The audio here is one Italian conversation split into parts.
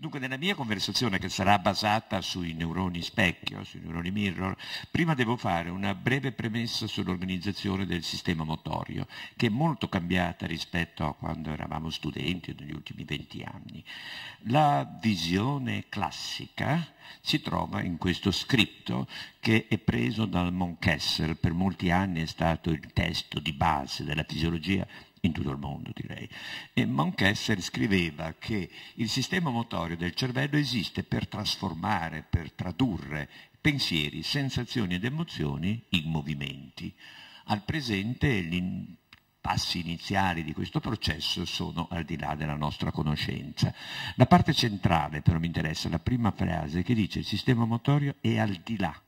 Dunque, nella mia conversazione, che sarà basata sui neuroni specchio, sui neuroni mirror, prima devo fare una breve premessa sull'organizzazione del sistema motorio, che è molto cambiata rispetto a quando eravamo studenti negli ultimi 20 anni. La visione classica si trova in questo scritto che è preso dal Montkessel, per molti anni è stato il testo di base della fisiologia in tutto il mondo, direi. E Montkessel scriveva che il sistema motorio del cervello esiste per trasformare, per tradurre pensieri, sensazioni ed emozioni in movimenti. Al presente i passi iniziali di questo processo sono al di là della nostra conoscenza. La parte centrale però mi interessa, la prima frase che dice il sistema motorio è al di là,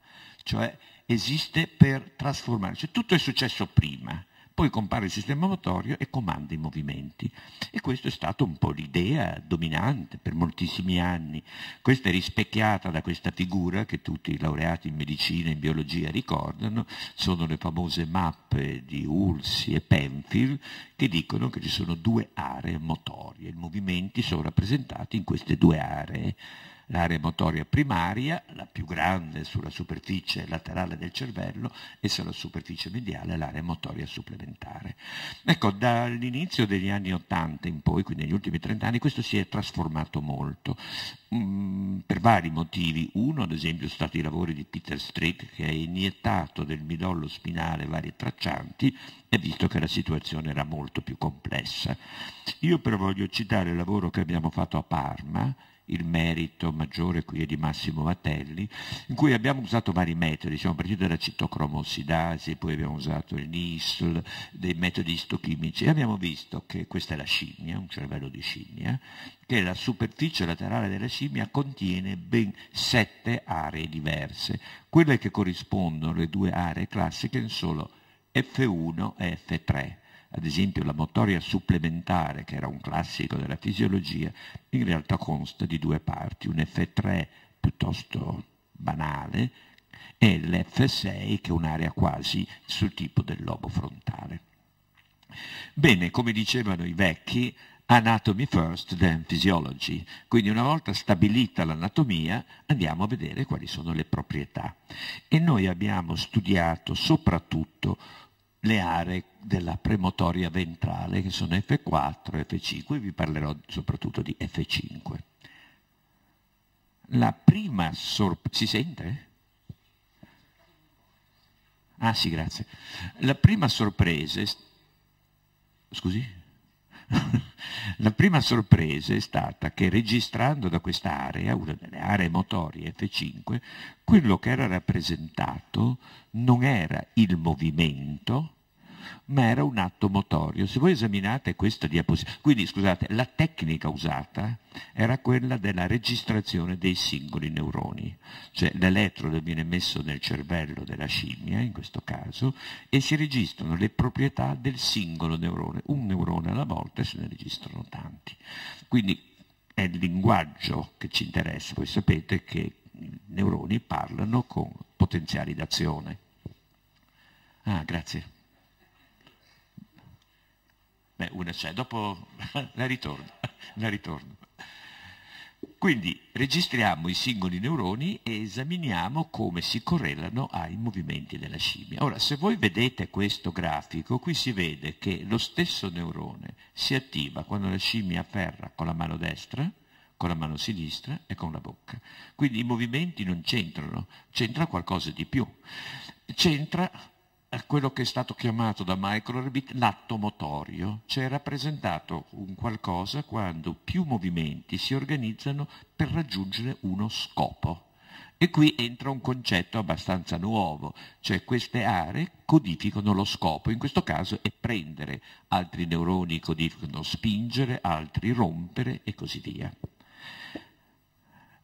cioè esiste per trasformare, cioè tutto è successo prima. Poi compare il sistema motorio e comanda i movimenti. E questa è stata un po' l'idea dominante per moltissimi anni. Questa è rispecchiata da questa figura che tutti i laureati in medicina e in biologia ricordano, sono le famose mappe di Hulsi e Penfield che dicono che ci sono due aree motorie. I movimenti sono rappresentati in queste due aree. L'area motoria primaria, la più grande sulla superficie laterale del cervello, e sulla superficie mediale l'area motoria supplementare. Ecco, dall'inizio degli anni '80 in poi, quindi negli ultimi 30 anni, questo si è trasformato molto, per vari motivi. Uno, ad esempio, sono stati i lavori di Peter Strick, che ha iniettato nel midollo spinale vari traccianti e visto che la situazione era molto più complessa. Io però voglio citare il lavoro che abbiamo fatto a Parma, il merito maggiore qui è di Massimo Vatelli, in cui abbiamo usato vari metodi, siamo partiti dalla citocromossidasi, poi abbiamo usato il NISL, dei metodi istochimici, e abbiamo visto che questa è la scimmia, un cervello di scimmia, che la superficie laterale della scimmia contiene ben 7 aree diverse. Quelle che corrispondono alle due aree classiche sono F1 e F3. Ad esempio la motoria supplementare, che era un classico della fisiologia, in realtà consta di due parti, un F3 piuttosto banale e l'F6 che è un'area quasi sul tipo del lobo frontale. Bene, come dicevano i vecchi, anatomy first, then physiology. Quindi una volta stabilita l'anatomia andiamo a vedere quali sono le proprietà. E noi abbiamo studiato soprattutto le aree della premotoria ventrale, che sono F4 e F5, e vi parlerò soprattutto di F5. La prima si sente? Ah sì, grazie. La prima sorpresa scusi? La prima sorpresa è stata che registrando da quest'area, una delle aree motorie F5, quello che era rappresentato non era il movimento, ma era un atto motorio. Se voi esaminate questa diapositiva, quindi scusate, la tecnica usata era quella della registrazione dei singoli neuroni, cioè l'elettrodo viene messo nel cervello della scimmia, in questo caso, e si registrano le proprietà del singolo neurone, un neurone alla volta, e se ne registrano tanti. Quindi è il linguaggio che ci interessa. Voi sapete che i neuroni parlano con potenziali d'azione. Ah, grazie. Beh, una c'è, dopo la ritorno. Quindi registriamo i singoli neuroni e esaminiamo come si correlano ai movimenti della scimmia. Ora, se voi vedete questo grafico, qui si vede che lo stesso neurone si attiva quando la scimmia afferra con la mano destra, con la mano sinistra e con la bocca. Quindi i movimenti non c'entrano, c'entra qualcosa di più. C'entra quello che è stato chiamato da Michael Orbit l'atto motorio, cioè è rappresentato un qualcosa quando più movimenti si organizzano per raggiungere uno scopo. E qui entra un concetto abbastanza nuovo, cioè queste aree codificano lo scopo, in questo caso è prendere, altri neuroni codificano spingere, altri rompere e così via.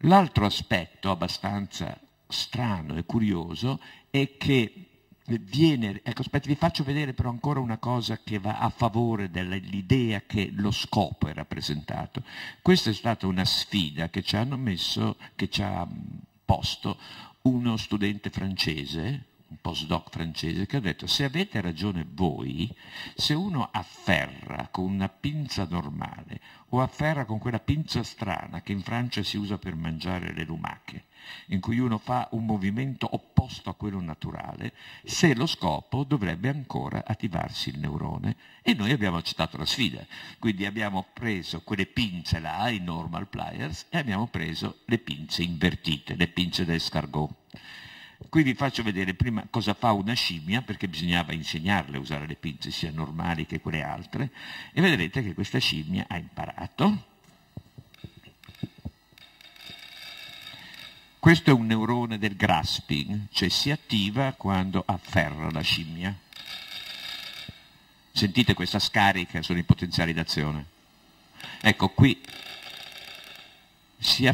L'altro aspetto abbastanza strano e curioso è che ecco, aspetta, vi faccio vedere però ancora una cosa che va a favore dell'idea che lo scopo è rappresentato. Questa è stata una sfida che ci ha posto uno studente francese, un postdoc francese, che ha detto: se avete ragione voi, se uno afferra con una pinza normale o afferra con quella pinza strana che in Francia si usa per mangiare le lumache, in cui uno fa un movimento opposto a quello naturale, se lo scopo dovrebbe ancora attivarsi il neurone. E noi abbiamo accettato la sfida, quindi abbiamo preso quelle pinze là, i normal pliers, e abbiamo preso le pinze invertite, le pinze d'escargot. Qui vi faccio vedere prima cosa fa una scimmia, perché bisognava insegnarle a usare le pinze sia normali che quelle altre, e vedrete che questa scimmia ha imparato. Questo è un neurone del grasping, cioè si attiva quando afferra la scimmia. Sentite questa scarica, sono i potenziali d'azione. Ecco, qui si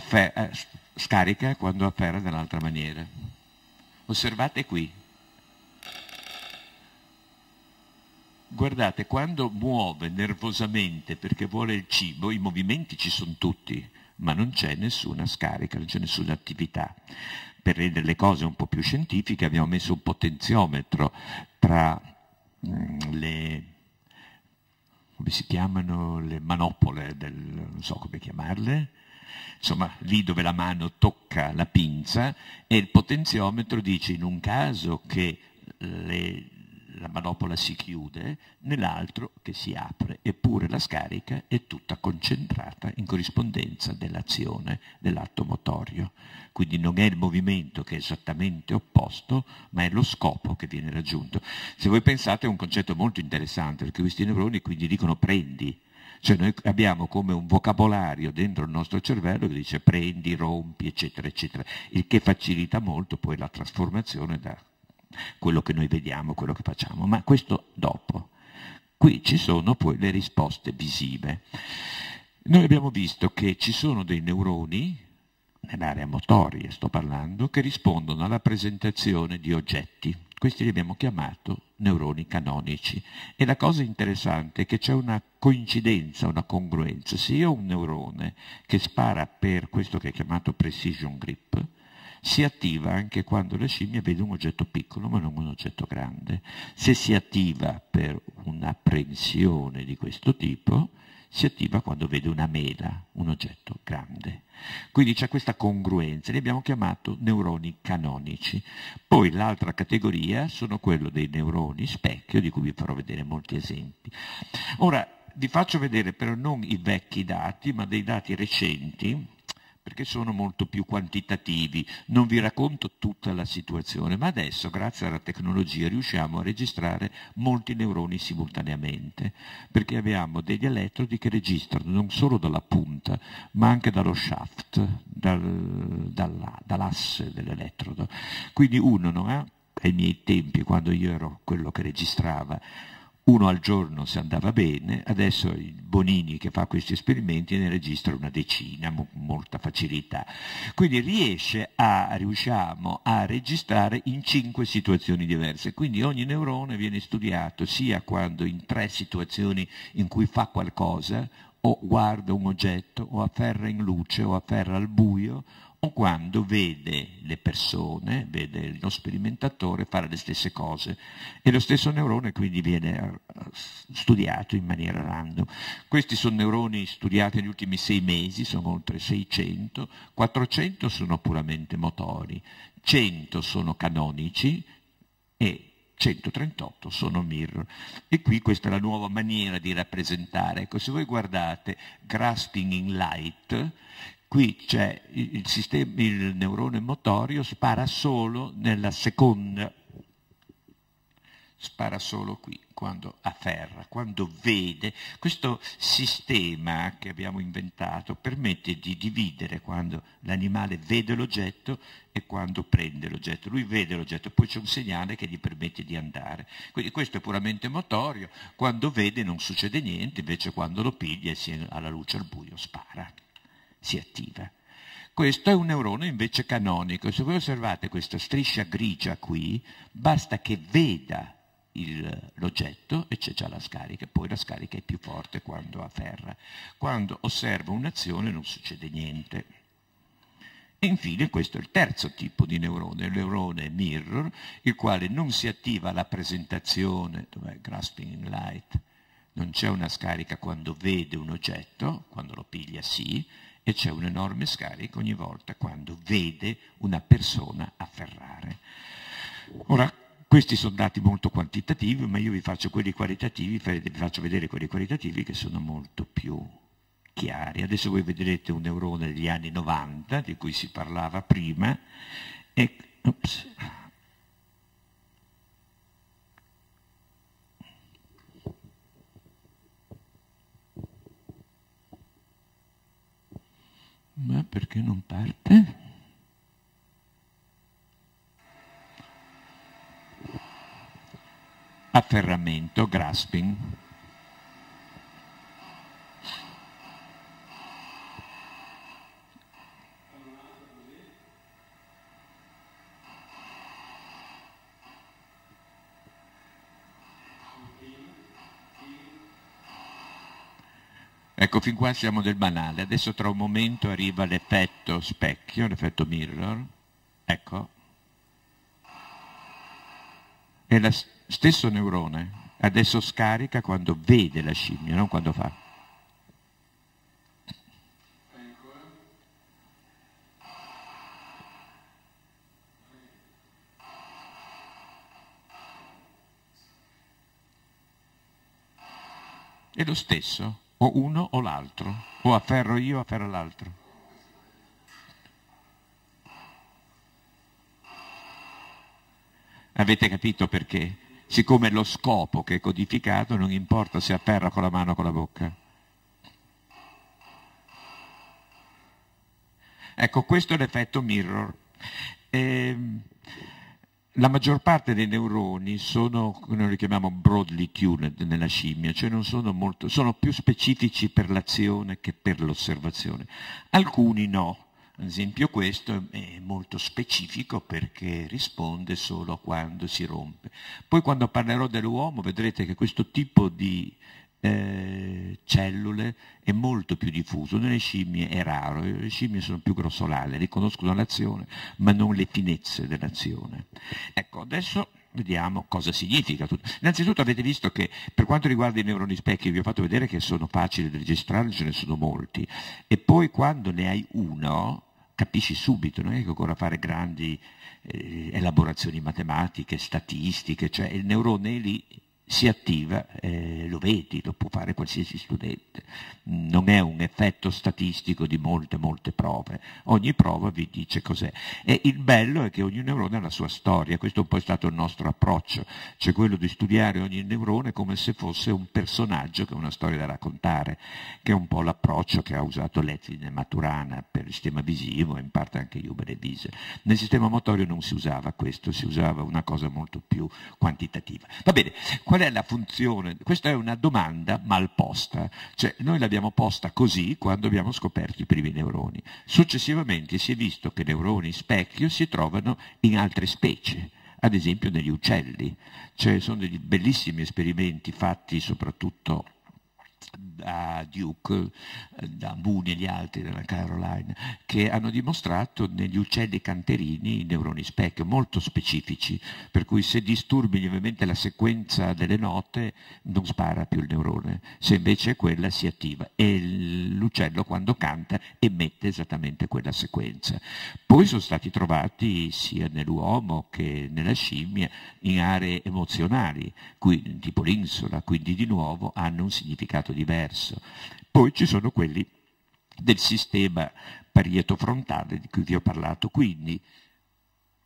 scarica quando afferra nell'altra maniera. Osservate qui. Guardate, quando muove nervosamente perché vuole il cibo, i movimenti ci sono tutti, ma non c'è nessuna scarica, non c'è nessuna attività. Per rendere le cose un po' più scientifiche abbiamo messo un potenziometro tra le, come si chiamano, le manopole, non so come chiamarle, insomma lì dove la mano tocca la pinza, e il potenziometro dice in un caso che la manopola si chiude, nell'altro che si apre, eppure la scarica è tutta concentrata in corrispondenza dell'azione dell'atto motorio. Quindi non è il movimento che è esattamente opposto, ma è lo scopo che viene raggiunto. Se voi pensate è un concetto molto interessante, perché questi neuroni quindi dicono prendi. Cioè noi abbiamo come un vocabolario dentro il nostro cervello che dice prendi, rompi, eccetera, eccetera, il che facilita molto poi la trasformazione da quello che noi vediamo, quello che facciamo. Ma questo dopo. Qui ci sono poi le risposte visive. Noi abbiamo visto che ci sono dei neuroni, nell'area motoria sto parlando, che rispondono alla presentazione di oggetti. Questi li abbiamo chiamato neuroni canonici. E la cosa interessante è che c'è una coincidenza, una congruenza. Se io ho un neurone che spara per questo che è chiamato precision grip, si attiva anche quando la scimmia vede un oggetto piccolo ma non un oggetto grande. Se si attiva per un'apprensione di questo tipo, si attiva quando vede una mela, un oggetto grande. Quindi c'è questa congruenza, li abbiamo chiamato neuroni canonici. Poi l'altra categoria sono quello dei neuroni specchio, di cui vi farò vedere molti esempi. Ora, vi faccio vedere però non i vecchi dati, ma dei dati recenti, perché sono molto più quantitativi. Non vi racconto tutta la situazione, ma adesso, grazie alla tecnologia, riusciamo a registrare molti neuroni simultaneamente, perché abbiamo degli elettrodi che registrano non solo dalla punta, ma anche dallo shaft, dall'asse dell'elettrodo. Quindi uno non ha, ai miei tempi, quando io ero quello che registrava, uno al giorno se andava bene, adesso il Bonini che fa questi esperimenti ne registra una decina, molta facilità. Quindi riusciamo a registrare in 5 situazioni diverse, quindi ogni neurone viene studiato sia quando in 3 situazioni in cui fa qualcosa, o guarda un oggetto, o afferra in luce, o afferra al buio, o quando vede le persone, vede lo sperimentatore fare le stesse cose. E lo stesso neurone quindi viene studiato in maniera random. Questi sono neuroni studiati negli ultimi 6 mesi, sono oltre 600, 400 sono puramente motori, 100 sono canonici e 138 sono mirror. E qui questa è la nuova maniera di rappresentare. Ecco, se voi guardate Grasping in Light, qui c'è il neurone motorio, spara solo nella seconda, spara solo qui, quando afferra, quando vede. Questo sistema che abbiamo inventato permette di dividere quando l'animale vede l'oggetto e quando prende l'oggetto. Lui vede l'oggetto, poi c'è un segnale che gli permette di andare. Quindi questo è puramente motorio, quando vede non succede niente, invece quando lo piglia e si è alla luce al buio spara, si attiva. Questo è un neurone invece canonico. Se voi osservate questa striscia grigia qui, basta che veda l'oggetto e c'è già la scarica, poi la scarica è più forte quando afferra. Quando osserva un'azione non succede niente. E infine questo è il terzo tipo di neurone, il neurone mirror, il quale non si attiva alla presentazione, dov'è grasping in light, non c'è una scarica quando vede un oggetto, quando lo piglia sì, e c'è un'enorme scarica ogni volta quando vede una persona afferrare. Ora, questi sono dati molto quantitativi, ma io vi faccio quelli qualitativi, vi faccio vedere quelli qualitativi che sono molto più chiari. Adesso voi vedrete un neurone degli anni 90, di cui si parlava prima, e ops, ma perché non parte? Afferramento, grasping. Ecco, fin qua siamo del banale. Adesso tra un momento arriva l'effetto specchio, l'effetto mirror. Ecco. È lo stesso neurone. Adesso scarica quando vede la scimmia, non quando fa. È lo stesso. O uno o l'altro, o afferro io o afferro l'altro. Avete capito perché? Siccome lo scopo che è codificato non importa se afferra con la mano o con la bocca. Ecco, questo è l'effetto mirror. La maggior parte dei neuroni sono, noi li chiamiamo broadly tuned nella scimmia, cioè non sono molto, sono più specifici per l'azione che per l'osservazione. Alcuni no, ad esempio questo è molto specifico perché risponde solo quando si rompe. Poi quando parlerò dell'uomo vedrete che questo tipo di cellule è molto più diffuso, nelle scimmie è raro, le scimmie sono più grossolane, riconoscono l'azione ma non le finezze dell'azione. Ecco, adesso vediamo cosa significa tutto. Innanzitutto avete visto che per quanto riguarda i neuroni specchi vi ho fatto vedere che sono facili da registrare, ce ne sono molti, e poi quando ne hai uno capisci subito, non è che occorre fare grandi elaborazioni matematiche, statistiche, cioè il neurone è lì, si attiva, lo vedi, lo può fare qualsiasi studente. Non è un effetto statistico di molte prove. Ogni prova vi dice cos'è. E il bello è che ogni neurone ha la sua storia. Questo è un po' stato il nostro approccio, cioè quello di studiare ogni neurone come se fosse un personaggio che ha una storia da raccontare, che è un po' l'approccio che ha usato Letvin e Maturana per il sistema visivo e in parte anche Huber e Wiese. Nel sistema motorio non si usava questo, si usava una cosa molto più quantitativa. Va bene. Qual è la funzione? Questa è una domanda mal posta, cioè noi l'abbiamo posta così quando abbiamo scoperto i primi neuroni. Successivamente si è visto che neuroni specchio si trovano in altre specie, ad esempio negli uccelli. Cioè sono degli bellissimi esperimenti fatti soprattutto da Duke, da Mooney e gli altri della Carolina, che hanno dimostrato negli uccelli canterini i neuroni specchio molto specifici, per cui se disturbi lievemente la sequenza delle note non spara più il neurone, se invece quella si attiva e l'uccello quando canta emette esattamente quella sequenza. Poi sono stati trovati sia nell'uomo che nella scimmia in aree emozionali, tipo l'insula, quindi di nuovo hanno un significato diverso. Poi ci sono quelli del sistema parietofrontale di cui vi ho parlato, quindi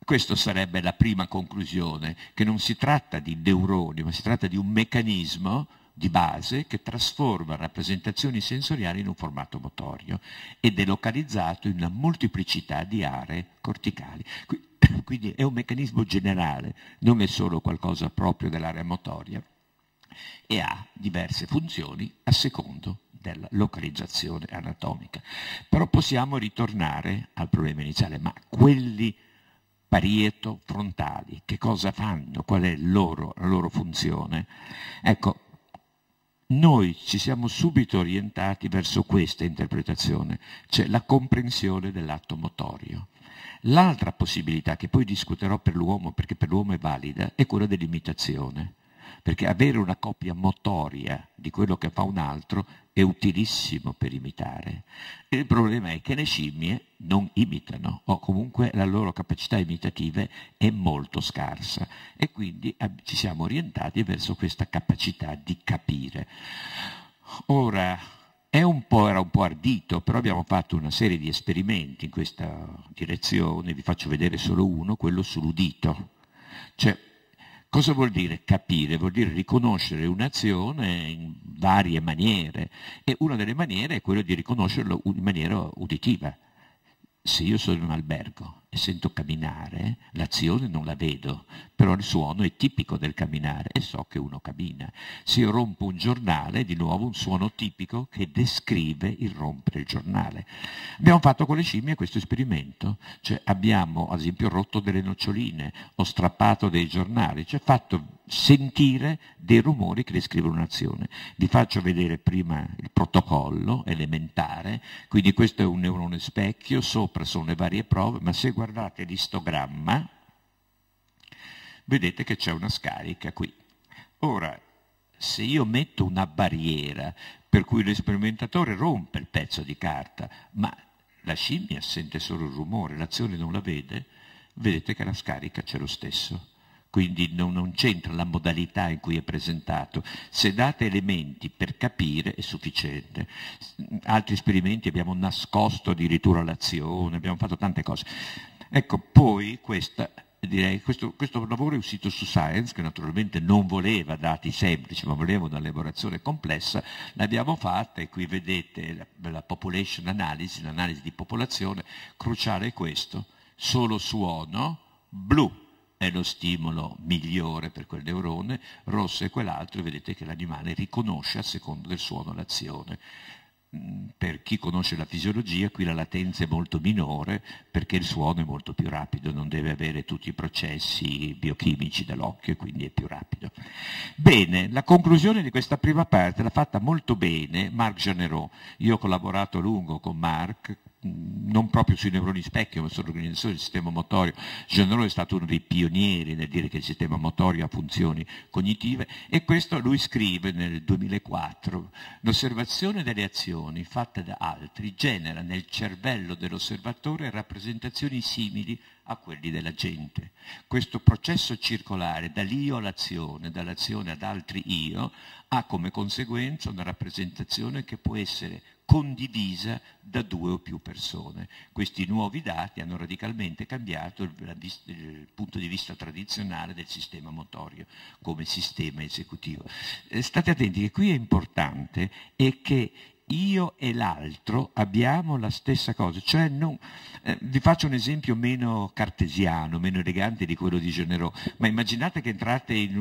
questa sarebbe la prima conclusione, che non si tratta di neuroni, ma si tratta di un meccanismo di base che trasforma rappresentazioni sensoriali in un formato motorio ed è localizzato in una molteplicità di aree corticali. Quindi è un meccanismo generale, non è solo qualcosa proprio dell'area motoria, e ha diverse funzioni a secondo della localizzazione anatomica. Però possiamo ritornare al problema iniziale, ma quelli parietofrontali, che cosa fanno? Qual è la loro funzione? Ecco, noi ci siamo subito orientati verso questa interpretazione, cioè la comprensione dell'atto motorio. L'altra possibilità, che poi discuterò per l'uomo, perché per l'uomo è valida, è quella dell'imitazione. Perché avere una copia motoria di quello che fa un altro è utilissimo per imitare. Il problema è che le scimmie non imitano, o comunque la loro capacità imitativa è molto scarsa, e quindi ci siamo orientati verso questa capacità di capire. Ora, era un po' ardito, però abbiamo fatto una serie di esperimenti in questa direzione. Vi faccio vedere solo uno, quello sull'udito. Cioè, cosa vuol dire capire? Vuol dire riconoscere un'azione in varie maniere, e una delle maniere è quella di riconoscerlo in maniera uditiva. Se io sono in un albergo e sento camminare, l'azione non la vedo, però il suono è tipico del camminare e so che uno cammina. Se io rompo un giornale, di nuovo un suono tipico che descrive il rompere il giornale. Abbiamo fatto con le scimmie questo esperimento, cioè abbiamo ad esempio rotto delle noccioline o strappato dei giornali, cioè fatto sentire dei rumori che descrivono un'azione. Vi faccio vedere prima il protocollo elementare, quindi questo è un neurone specchio, sopra sono le varie prove, ma se guardate l'istogramma vedete che c'è una scarica qui. Ora, se io metto una barriera per cui l'esperimentatore rompe il pezzo di carta, ma la scimmia sente solo il rumore, l'azione non la vede, vedete che la scarica c'è lo stesso. Quindi non c'entra la modalità in cui è presentato. Se date elementi per capire è sufficiente. Altri esperimenti abbiamo nascosto addirittura l'azione, abbiamo fatto tante cose. Ecco, poi questo lavoro è uscito su Science, che naturalmente non voleva dati semplici, ma voleva un'elaborazione complessa. L'abbiamo fatta, e qui vedete la population analysis, l'analisi di popolazione. Cruciale è questo: solo suono, blu è lo stimolo migliore per quel neurone, rosso è quell'altro, e vedete che l'animale riconosce a seconda del suono l'azione. Per chi conosce la fisiologia, qui la latenza è molto minore, perché il suono è molto più rapido, non deve avere tutti i processi biochimici dell'occhio, e quindi è più rapido. Bene, la conclusione di questa prima parte l'ha fatta molto bene Marc Jeanneret. Io ho collaborato a lungo con Marc, non proprio sui neuroni specchio, ma sull'organizzazione del sistema motorio. Jeanneret è stato uno dei pionieri nel dire che il sistema motorio ha funzioni cognitive, e questo lui scrive nel 2004: l'osservazione delle azioni fatte da altri genera nel cervello dell'osservatore rappresentazioni simili a quelli della gente. Questo processo circolare dall'io all'azione, dall'azione ad altri io, ha come conseguenza una rappresentazione che può essere condivisa da due o più persone. Questi nuovi dati hanno radicalmente cambiato il punto di vista tradizionale del sistema motorio come sistema esecutivo. State attenti che qui è importante è che io e l'altro abbiamo la stessa cosa, cioè vi faccio un esempio meno cartesiano, meno elegante di quello di Jeanneret, ma immaginate che entrate in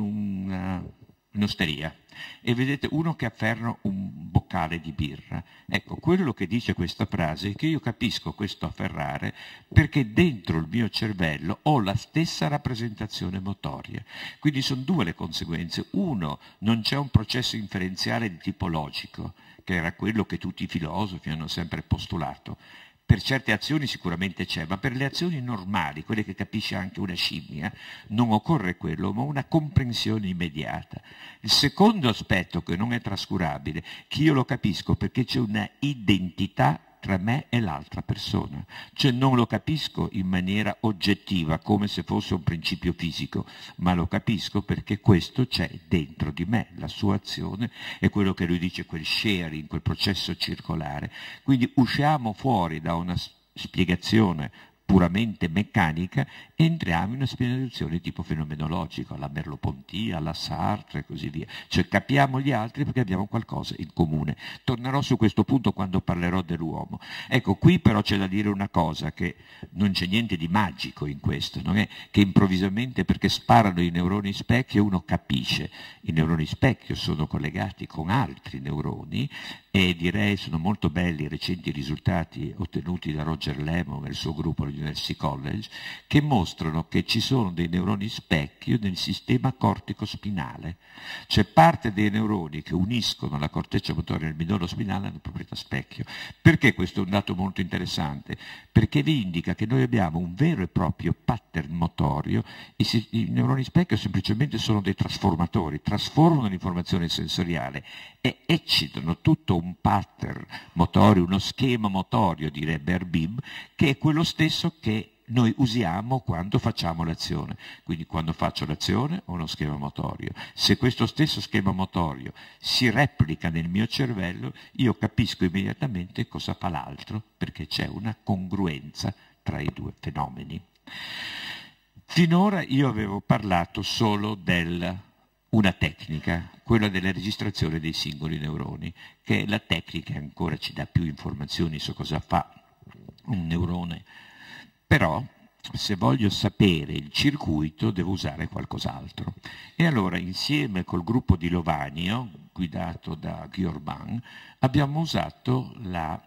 un'osteria e vedete uno che afferra un boccale di birra. Ecco, quello che dice questa frase è che io capisco questo afferrare perché dentro il mio cervello ho la stessa rappresentazione motoria. Quindi sono due le conseguenze. Uno, non c'è un processo inferenziale di tipo logico, che era quello che tutti i filosofi hanno sempre postulato. Per certe azioni sicuramente c'è, ma per le azioni normali, quelle che capisce anche una scimmia, non occorre quello, ma una comprensione immediata. Il secondo aspetto, che non è trascurabile, che io lo capisco perché c'è una identità tra me e l'altra persona, cioè non lo capisco in maniera oggettiva come se fosse un principio fisico, ma lo capisco perché questo c'è dentro di me, la sua azione è quello che lui dice, quel sharing, quel processo circolare. Quindi usciamo fuori da una spiegazione puramente meccanica e entriamo in una spiegazione tipo fenomenologica, alla Merleau-Ponty, alla Sartre e così via. Cioè capiamo gli altri perché abbiamo qualcosa in comune. Tornerò su questo punto quando parlerò dell'uomo. Ecco, qui però c'è da dire una cosa, che non c'è niente di magico in questo, non è che improvvisamente perché sparano i neuroni specchio uno capisce. I neuroni specchio sono collegati con altri neuroni e direi sono molto belli i recenti risultati ottenuti da Roger Lemon e il suo gruppo all'University College, che mostrano dimostrano che ci sono dei neuroni specchio nel sistema cortico-spinale. C'è parte dei neuroni che uniscono la corteccia motoria e il midollo spinale hanno proprietà specchio. Perché questo è un dato molto interessante? Perché vi indica che noi abbiamo un vero e proprio pattern motorio. I neuroni specchio semplicemente sono dei trasformatori, trasformano l'informazione sensoriale e eccitano tutto un pattern motorio, uno schema motorio, direbbe Erbib, che è quello stesso che noi usiamo quando facciamo l'azione. Quindi quando faccio l'azione ho uno schema motorio. Se questo stesso schema motorio si replica nel mio cervello, io capisco immediatamente cosa fa l'altro, perché c'è una congruenza tra i due fenomeni. Finora io avevo parlato solo una tecnica, quella della registrazione dei singoli neuroni, che è la tecnica che ancora ci dà più informazioni su cosa fa un neurone. Però, se voglio sapere il circuito, devo usare qualcos'altro. E allora, insieme col gruppo di Lovanio, guidato da Gyorban, abbiamo usato la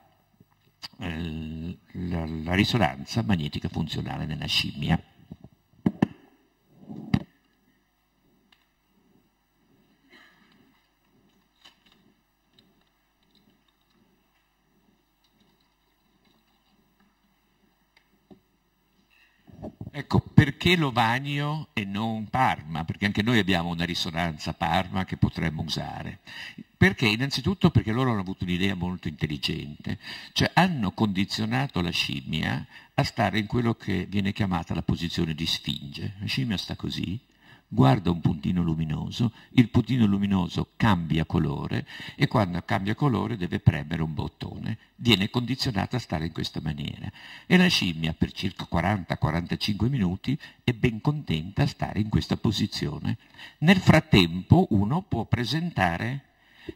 risonanza magnetica funzionale nella scimmia. Ecco, perché Lovanio e non Parma? Perché anche noi abbiamo una risonanza Parma che potremmo usare. Perché? Innanzitutto perché loro hanno avuto un'idea molto intelligente, cioè hanno condizionato la scimmia a stare in quello che viene chiamata la posizione di sfinge. La scimmia sta così, guarda un puntino luminoso, il puntino luminoso cambia colore e quando cambia colore deve premere un bottone. Viene condizionata a stare in questa maniera. E la scimmia per circa 40-45 minuti è ben contenta a stare in questa posizione. Nel frattempo uno può presentare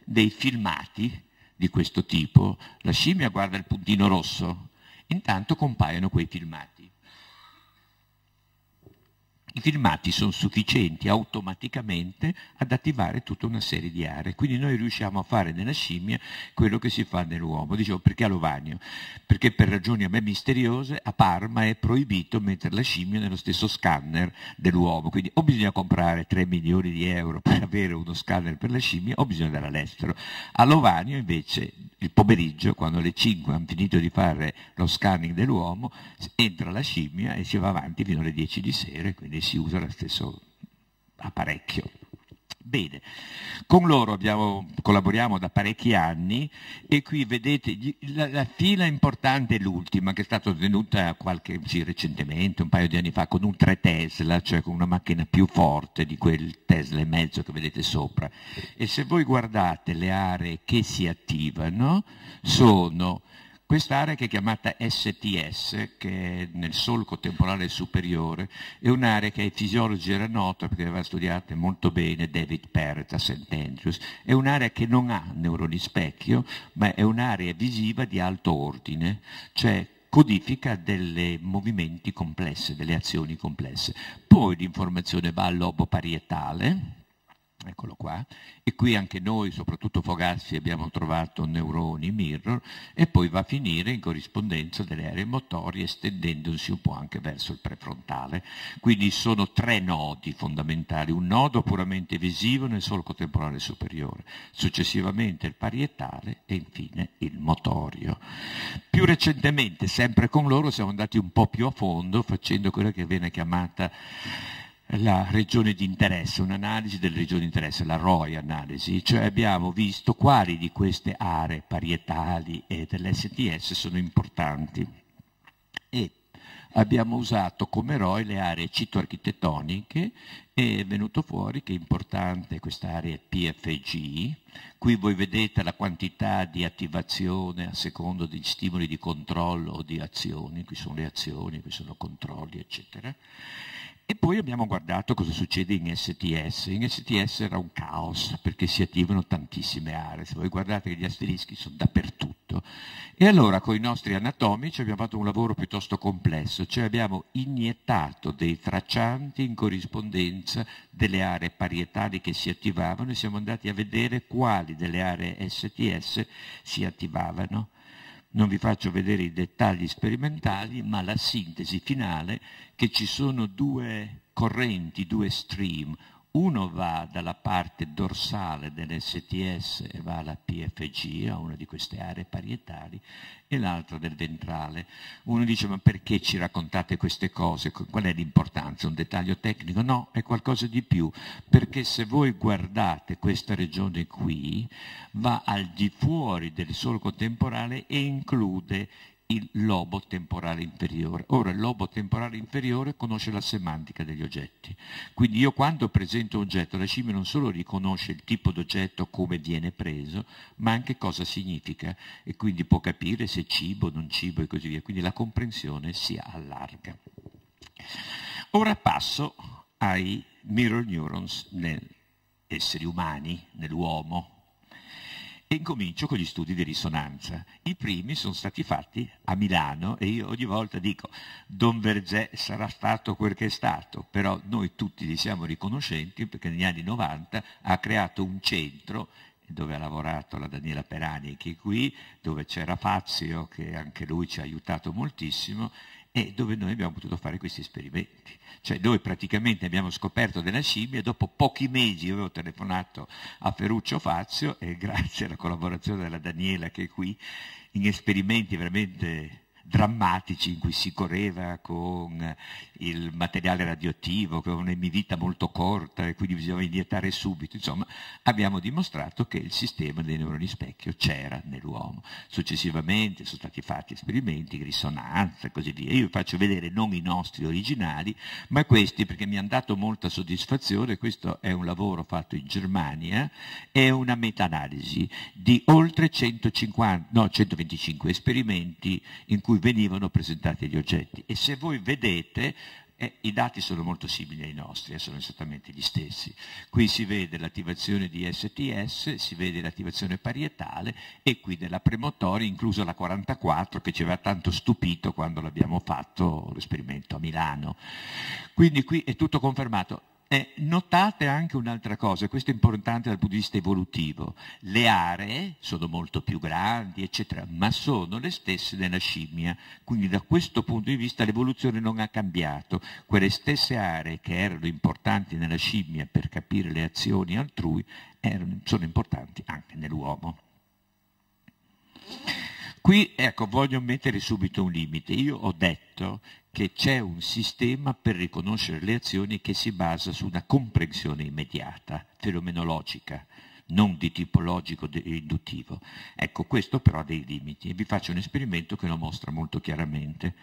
dei filmati di questo tipo. La scimmia guarda il puntino rosso, intanto compaiono quei filmati. I filmati sono sufficienti automaticamente ad attivare tutta una serie di aree, quindi noi riusciamo a fare nella scimmia quello che si fa nell'uomo. Dicevo, perché a Lovanio? Perché per ragioni a me misteriose a Parma è proibito mettere la scimmia nello stesso scanner dell'uomo, quindi o bisogna comprare 3 milioni di euro per avere uno scanner per la scimmia o bisogna andare all'estero. A Lovanio invece il pomeriggio, quando alle 5 hanno finito di fare lo scanning dell'uomo, entra la scimmia e si va avanti fino alle 10 di sera, quindi si usa lo stesso apparecchio. Bene, con loro collaboriamo da parecchi anni e qui vedete la fila importante è l'ultima che è stata ottenuta recentemente, un paio di anni fa, con un 3 Tesla, cioè con una macchina più forte di quel Tesla e mezzo che vedete sopra. E se voi guardate le aree che si attivano, sono quest'area che è chiamata STS, che è nel solco temporale superiore, è un'area che ai fisiologi era nota perché aveva studiato molto bene David Parrott a St. Andrews. È un'area che non ha neuroni specchio, ma è un'area visiva di alto ordine, cioè codifica dei movimenti complessi, delle azioni complesse. Poi l'informazione va al lobo parietale, eccolo qua, e qui anche noi, soprattutto Fogassi, abbiamo trovato neuroni mirror, e poi va a finire in corrispondenza delle aree motorie, estendendosi un po' anche verso il prefrontale. Quindi sono 3 nodi fondamentali, un nodo puramente visivo nel solco temporale superiore, successivamente il parietale e infine il motorio. Più recentemente, sempre con loro, siamo andati un po' più a fondo, facendo quella che viene chiamata la regione di interesse, un'analisi delle regioni di interesse, la ROI analisi, cioè abbiamo visto quali di queste aree parietali e dell'STS sono importanti e abbiamo usato come ROI le aree citoarchitettoniche e è venuto fuori che è importante questa area PFG. Qui voi vedete la quantità di attivazione a secondo di stimoli di controllo o di azioni, qui sono le azioni, qui sono controlli, eccetera. E poi abbiamo guardato cosa succede in STS. In STS era un caos perché si attivano tantissime aree. Se voi guardate che gli asterischi sono dappertutto. E allora con i nostri anatomici abbiamo fatto un lavoro piuttosto complesso, cioè abbiamo iniettato dei traccianti in corrispondenza delle aree parietali che si attivavano e siamo andati a vedere quali delle aree STS si attivavano. non vi faccio vedere i dettagli sperimentali, ma la sintesi finale, che ci sono due correnti, due stream. Uno va dalla parte dorsale dell'STS e va alla PFG, a una di queste aree parietali, e l'altro del ventrale. Uno dice: ma perché ci raccontate queste cose? Qual è l'importanza? Un dettaglio tecnico? No, è qualcosa di più, perché se voi guardate questa regione qui, va al di fuori del solco temporale e include il lobo temporale inferiore. Ora, il lobo temporale inferiore conosce la semantica degli oggetti. Quindi io, quando presento un oggetto, la scimmia non solo riconosce il tipo d'oggetto, come viene preso, ma anche cosa significa, e quindi può capire se cibo, non cibo e così via. Quindi la comprensione si allarga. Ora passo ai mirror neurons negli esseri umani, nell'uomo. E incomincio con gli studi di risonanza. I primi sono stati fatti a Milano e io ogni volta dico: Don Vergè sarà stato quel che è stato, però noi tutti gli siamo riconoscenti perché negli anni 90 ha creato un centro dove ha lavorato la Daniela Perani, che è qui, dove c'era Fazio, che anche lui ci ha aiutato moltissimo, e dove noi abbiamo potuto fare questi esperimenti. Cioè noi praticamente abbiamo scoperto della scimmia, dopo pochi mesi io avevo telefonato a Ferruccio Fazio e grazie alla collaborazione della Daniela, che è qui, in esperimenti veramente drammatici in cui si correva con il materiale radioattivo, con un'emivita molto corta e quindi bisognava iniettare subito. Insomma, abbiamo dimostrato che il sistema dei neuroni specchio c'era nell'uomo. Successivamente sono stati fatti esperimenti, risonanza e così via. Io vi faccio vedere non i nostri originali, ma questi, perché mi hanno dato molta soddisfazione. Questo è un lavoro fatto in Germania, è una meta-analisi di oltre 125 esperimenti in cui venivano presentati gli oggetti, e se voi vedete i dati sono molto simili ai nostri, sono esattamente gli stessi. Qui si vede l'attivazione di STS, si vede l'attivazione parietale e qui della premotoria, incluso la 44, che ci aveva tanto stupito quando l'abbiamo fatto l'esperimento a Milano. Quindi qui è tutto confermato. Notate anche un'altra cosa, questo è importante dal punto di vista evolutivo: le aree sono molto più grandi, eccetera, ma sono le stesse nella scimmia, quindi da questo punto di vista l'evoluzione non ha cambiato. Quelle stesse aree che erano importanti nella scimmia per capire le azioni altrui sono importanti anche nell'uomo. Qui, ecco, voglio mettere subito un limite. Io ho detto che c'è un sistema per riconoscere le azioni che si basa su una comprensione immediata, fenomenologica, non di tipo logico e induttivo. Ecco, questo però ha dei limiti e vi faccio un esperimento che lo mostra molto chiaramente.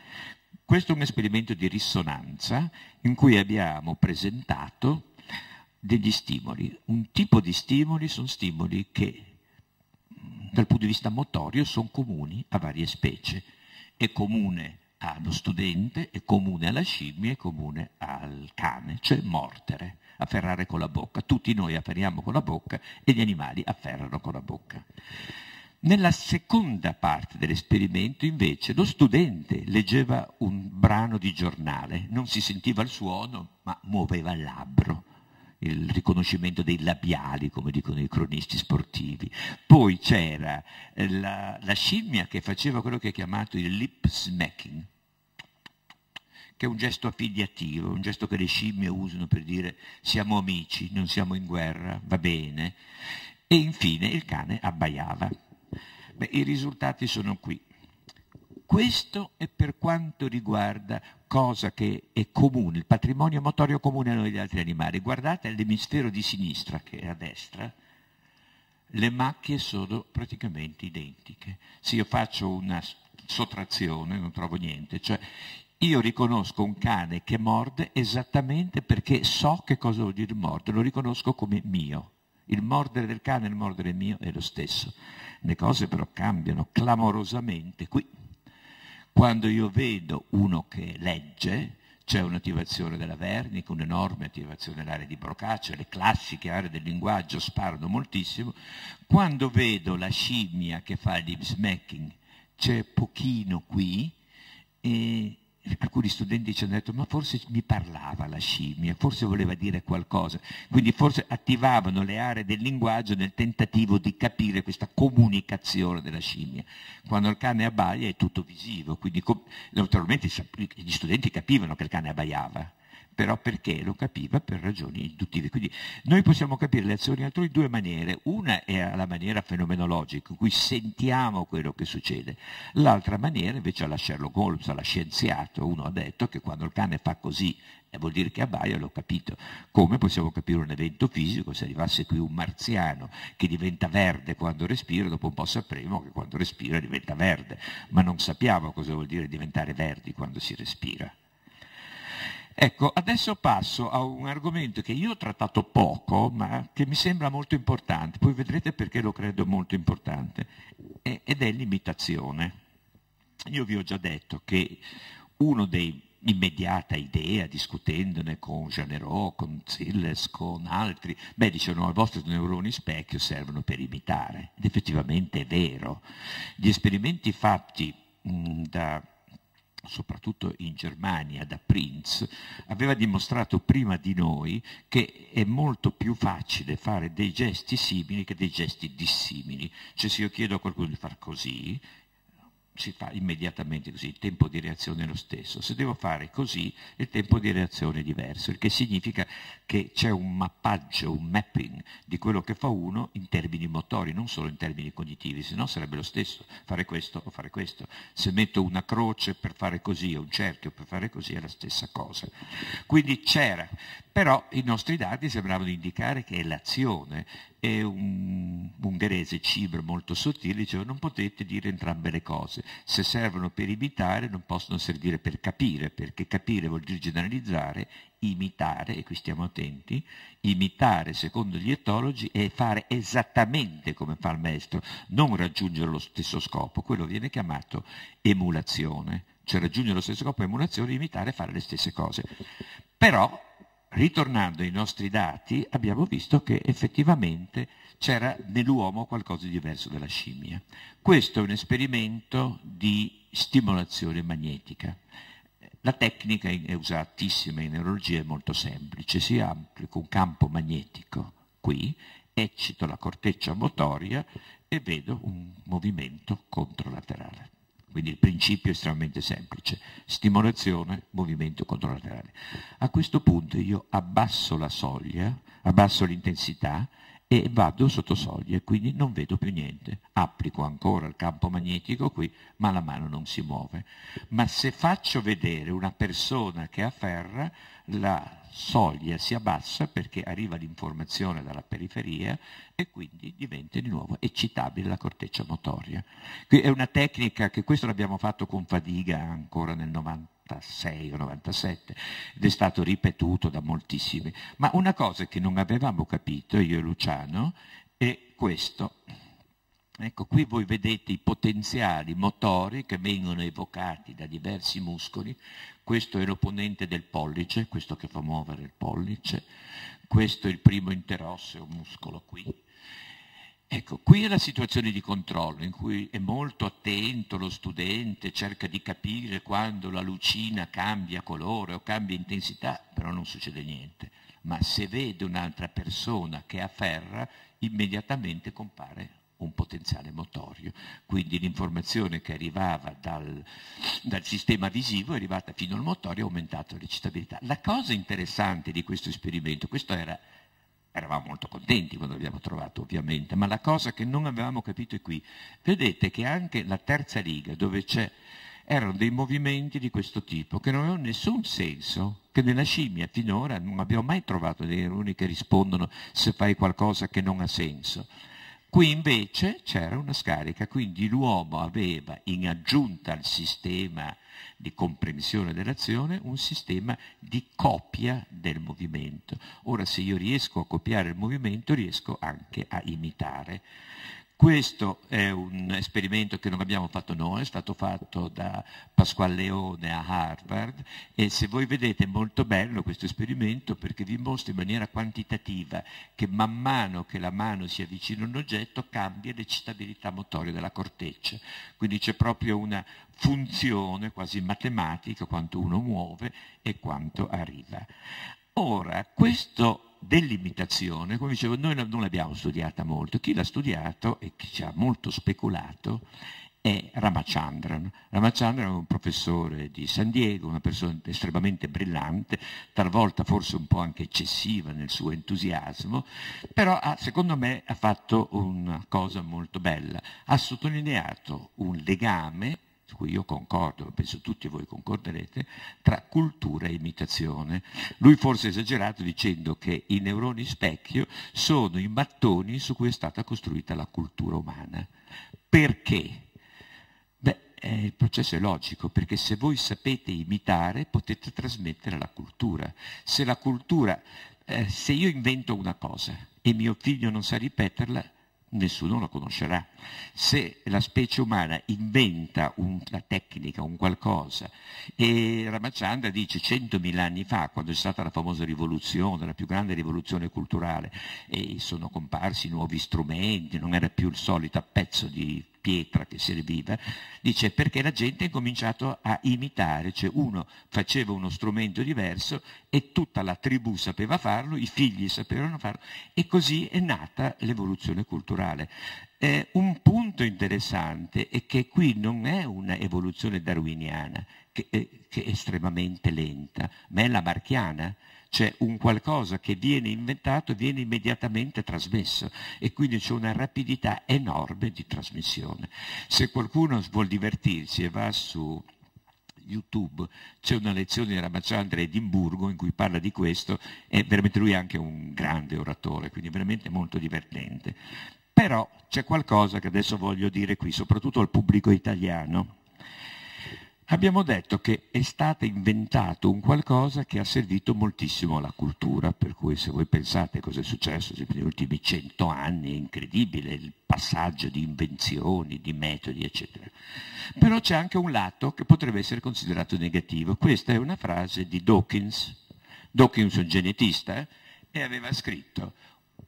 Questo è un esperimento di risonanza in cui abbiamo presentato degli stimoli. Un tipo di stimoli sono stimoli che dal punto di vista motorio sono comuni a varie specie. È comune allo studente, è comune alla scimmia, è comune al cane, cioè mordere, afferrare con la bocca. Tutti noi afferriamo con la bocca e gli animali afferrano con la bocca. Nella seconda parte dell'esperimento, invece, lo studente leggeva un brano di giornale, non si sentiva il suono, ma muoveva il labbro. Il riconoscimento dei labiali, come dicono i cronisti sportivi. Poi c'era la scimmia che faceva quello che è chiamato il lip smacking, che è un gesto affiliativo, un gesto che le scimmie usano per dire siamo amici, non siamo in guerra, va bene. E infine il cane abbaiava. Beh, i risultati sono qui. Questo è per quanto riguarda cosa che è comune, il patrimonio motorio comune a noi e agli altri animali. Guardate l'emisfero di sinistra, che è a destra, le macchie sono praticamente identiche. Se io faccio una sottrazione non trovo niente, cioè io riconosco un cane che morde esattamente perché so che cosa vuol dire mordere, lo riconosco come mio. Il mordere del cane e il mordere mio è lo stesso. Le cose però cambiano clamorosamente qui. Quando io vedo uno che legge, c'è un'attivazione della Wernicke, un'enorme attivazione dell'area di Broca, le classiche aree del linguaggio sparano moltissimo. Quando vedo la scimmia che fa il lip smacking, c'è pochino qui, e alcuni studenti ci hanno detto ma forse mi parlava la scimmia, forse voleva dire qualcosa, quindi forse attivavano le aree del linguaggio nel tentativo di capire questa comunicazione della scimmia. Quando il cane abbaia è tutto visivo, quindi naturalmente gli studenti capivano che il cane abbaiava, però perché lo capiva per ragioni induttive. Quindi noi possiamo capire le azioni altrui in due maniere. Una è la maniera fenomenologica, in cui sentiamo quello che succede. L'altra maniera invece è alla Sherlock Holmes, alla scienziato. Uno ha detto che quando il cane fa così vuol dire che abbaia, l'ho capito. Come possiamo capire un evento fisico? Se arrivasse qui un marziano che diventa verde quando respira, dopo un po' sapremo che quando respira diventa verde, ma non sappiamo cosa vuol dire diventare verdi quando si respira. Ecco, adesso passo a un argomento che io ho trattato poco, ma che mi sembra molto importante, poi vedrete perché lo credo molto importante, ed è l'imitazione. Io vi ho già detto che uno dei immediata idea, discutendone con Jeanneret, con Zilles, con altri, dicevano i vostri neuroni specchio servono per imitare, ed effettivamente è vero. Gli esperimenti fatti soprattutto in Germania, da Prinz, aveva dimostrato prima di noi che è molto più facile fare dei gesti simili che dei gesti dissimili. Cioè se io chiedo a qualcuno di fare così, si fa immediatamente così, il tempo di reazione è lo stesso. Se devo fare così, il tempo di reazione è diverso, il che significa che c'è un mappaggio, un mapping di quello che fa uno in termini motori, non solo in termini cognitivi, se no sarebbe lo stesso fare questo o fare questo. Se metto una croce per fare così o un cerchio per fare così è la stessa cosa. Quindi c'era, però i nostri dati sembravano indicare che è l'azione. E un ungherese, Cibro, molto sottile, diceva non potete dire entrambe le cose. Se servono per imitare non possono servire per capire, perché capire vuol dire generalizzare, imitare, e qui stiamo attenti, imitare secondo gli etologi è fare esattamente come fa il maestro, non raggiungere lo stesso scopo, quello viene chiamato emulazione, cioè raggiungere lo stesso scopo, emulazione, imitare e fare le stesse cose. Però ritornando ai nostri dati, abbiamo visto che effettivamente c'era nell'uomo qualcosa di diverso dalla scimmia. Questo è un esperimento di stimolazione magnetica. La tecnica è usatissima in neurologia, è molto semplice. Si applica un campo magnetico qui, eccito la corteccia motoria e vedo un movimento controlaterale. Quindi il principio è estremamente semplice, stimolazione, movimento controlaterale. A questo punto io abbasso la soglia, abbasso l'intensità e vado sotto soglia, quindi non vedo più niente. Applico ancora il campo magnetico qui, ma la mano non si muove. Ma se faccio vedere una persona che afferra, la soglia si abbassa perché arriva l'informazione dalla periferia e quindi diventa di nuovo eccitabile la corteccia motoria. È una tecnica che questo l'abbiamo fatto con Fadiga ancora nel 96 o 97 ed è stato ripetuto da moltissimi. Ma una cosa che non avevamo capito, io e Luciano, è questo. Ecco, qui voi vedete i potenziali motori che vengono evocati da diversi muscoli. Questo è l'opponente del pollice, questo che fa muovere il pollice. Questo è il primo interosseo, muscolo qui. Ecco, qui è la situazione di controllo in cui è molto attento lo studente, cerca di capire quando la lucina cambia colore o cambia intensità, però non succede niente. Ma se vede un'altra persona che afferra, immediatamente compare un potenziale motorio. Quindi l'informazione che arrivava dal sistema visivo è arrivata fino al motorio e ha aumentato l'eccitabilità. La cosa interessante di questo esperimento, eravamo molto contenti quando l'abbiamo trovato ovviamente, ma la cosa che non avevamo capito è qui. Vedete che anche la terza riga dove erano dei movimenti di questo tipo che non avevano nessun senso, che nella scimmia finora non abbiamo mai trovato dei neuroni che rispondono se fai qualcosa che non ha senso. Qui invece c'era una scarica, quindi l'uomo aveva in aggiunta al sistema di comprensione dell'azione un sistema di copia del movimento. Ora se io riesco a copiare il movimento riesco anche a imitare. Questo è un esperimento che non abbiamo fatto noi, è stato fatto da Pasquale Leone a Harvard e se voi vedete è molto bello questo esperimento perché vi mostra in maniera quantitativa che man mano che la mano si avvicina a un oggetto cambia l'eccitabilità motoria della corteccia. Quindi c'è proprio una funzione quasi matematica, quanto uno muove e quanto arriva. Ora, questo dell'imitazione, come dicevo, noi non l'abbiamo studiata molto. Chi l'ha studiato e chi ci ha molto speculato è Ramachandran. Ramachandran è un professore di San Diego, una persona estremamente brillante, talvolta forse un po' anche eccessiva nel suo entusiasmo, però secondo me ha fatto una cosa molto bella. Ha sottolineato un legame, su cui io concordo, penso tutti voi concorderete, tra cultura e imitazione. Lui forse ha esagerato dicendo che i neuroni specchio sono i mattoni su cui è stata costruita la cultura umana. Perché? Il processo è logico, perché se voi sapete imitare potete trasmettere la cultura. Se la cultura, se io invento una cosa e mio figlio non sa ripeterla, nessuno la conoscerà. Se la specie umana inventa una tecnica, un qualcosa, e Ramachandra dice 100.000 anni fa, quando è stata la famosa rivoluzione, la più grande rivoluzione culturale, e sono comparsi nuovi strumenti, non era più il solito pezzo di pietra che serviva, dice perché la gente ha cominciato a imitare, cioè uno faceva uno strumento diverso e tutta la tribù sapeva farlo, i figli sapevano farlo e così è nata l'evoluzione culturale. Un punto interessante è che qui non è una evoluzione darwiniana che è estremamente lenta, ma è lamarckiana. C'è un qualcosa che viene inventato e viene immediatamente trasmesso e quindi c'è una rapidità enorme di trasmissione. Se qualcuno vuol divertirsi e va su YouTube, c'è una lezione di Ramachandra a Edimburgo in cui parla di questo, e veramente lui è anche un grande oratore, quindi veramente molto divertente. Però c'è qualcosa che adesso voglio dire qui, soprattutto al pubblico italiano. Abbiamo detto che è stato inventato un qualcosa che ha servito moltissimo alla cultura, per cui se voi pensate cosa è successo negli ultimi 100 anni, è incredibile il passaggio di invenzioni, di metodi, eccetera. Però c'è anche un lato che potrebbe essere considerato negativo. Questa è una frase di Dawkins. Dawkins è un genetista e aveva scritto